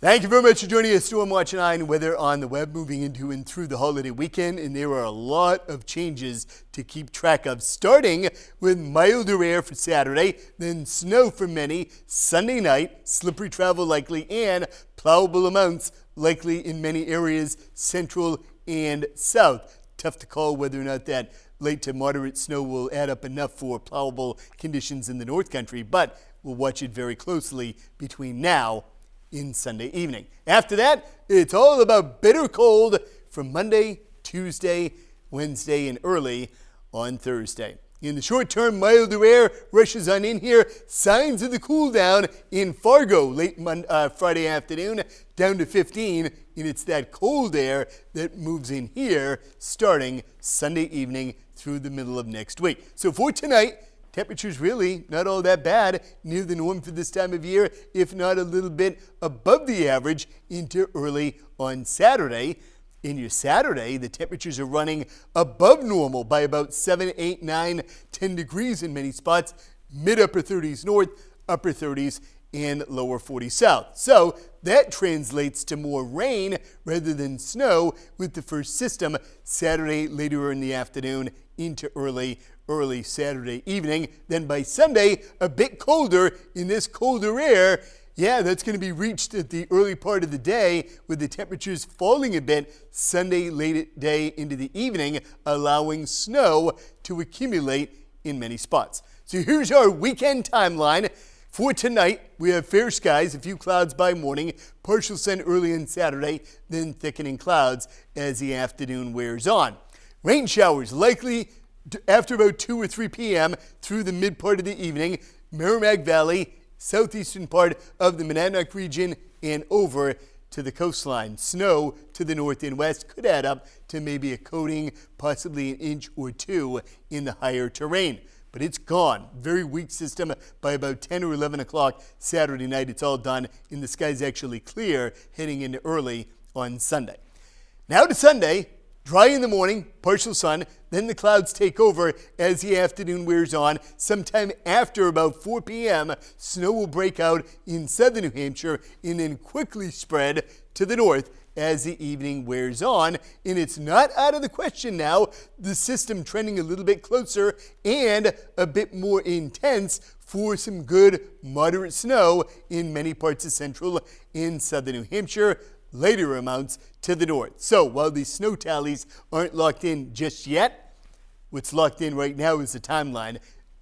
Thank you very much for joining us. Stormwatch 9 weather on the web, moving into and through the holiday weekend, and there are a lot of changes to keep track of, starting with milder air for Saturday, then snow for many Sunday night, slippery travel likely, and plowable amounts likely in many areas central and south. Tough to call whether or not that late to moderate snow will add up enough for plowable conditions in the North Country, but we'll watch it very closely between now in Sunday evening. After that, it's all about bitter cold from Monday, Tuesday, Wednesday, and early on Thursday. In the short term, milder air rushes on in here. Signs of the cool down in Fargo late Friday afternoon, down to 15. And it's that cold air that moves in here starting Sunday evening through the middle of next week. So for tonight, temperatures really not all that bad, near the norm for this time of year, if not a little bit above the average into early on Saturday. In your Saturday, the temperatures are running above normal by about 7, 8, 9, 10 degrees in many spots, mid-upper 30s north, upper 30s, and lower 40s south. So that translates to more rain rather than snow with the first system Saturday later in the afternoon into early Saturday evening. Then by Sunday, a bit colder in this colder air. Yeah, that's going to be reached at the early part of the day with the temperatures falling a bit Sunday late day into the evening, allowing snow to accumulate in many spots. So here's our weekend timeline. For tonight, we have fair skies, a few clouds by morning, partial sun early on Saturday, then thickening clouds as the afternoon wears on. Rain showers likely after about 2 or 3 p.m. through the mid part of the evening, Merrimack Valley, southeastern part of the Monadnock region, and over to the coastline. Snow to the north and west could add up to maybe a coating, possibly an inch or two in the higher terrain. But it's gone. Very weak system by about 10 or 11 o'clock Saturday night. It's all done, and the sky's actually clear heading into early on Sunday. Now to Sunday. Dry in the morning, partial sun, then the clouds take over as the afternoon wears on. Sometime after about 4 p.m., snow will break out in southern New Hampshire and then quickly spread to the north as the evening wears on. And it's not out of the question now, the system trending a little bit closer and a bit more intense for some good moderate snow in many parts of central and southern New Hampshire. Later amounts to the north. So while these snow tallies aren't locked in just yet, what's locked in right now is the timeline.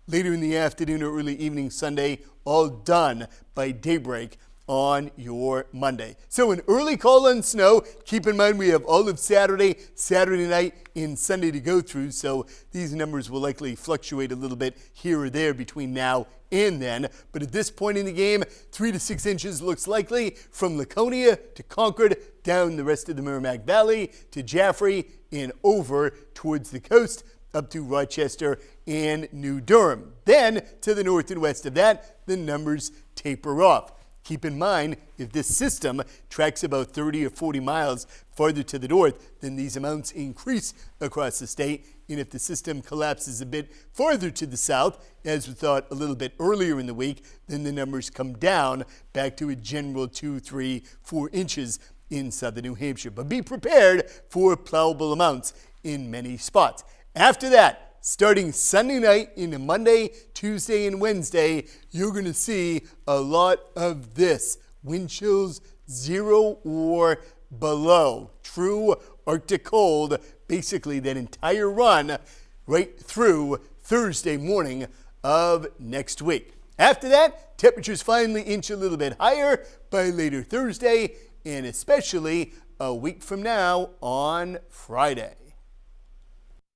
Later in the afternoon or early evening Sunday, all done by daybreak on your Monday. So an early call on snow. Keep in mind we have all of Saturday night, and Sunday to go through, so these numbers will likely fluctuate a little bit here or there between now and then. But at this point in the game, 3 to 6 inches looks likely from Laconia to Concord, down the rest of the Merrimack Valley to Jaffrey, and over towards the coast up to Rochester and New Durham. Then to the north and west of that, the numbers taper off. Keep in mind, if this system tracks about 30 or 40 miles farther to the north, then these amounts increase across the state. And if the system collapses a bit farther to the south, as we thought a little bit earlier in the week, then the numbers come down back to a general 2, 3, 4 inches in southern New Hampshire. But be prepared for plowable amounts in many spots. After that, starting Sunday night into Monday, Tuesday, and Wednesday, you're going to see a lot of this. Wind chills 0 or below. True Arctic cold, basically that entire run right through Thursday morning of next week. After that, temperatures finally inch a little bit higher by later Thursday, and especially a week from now on Friday.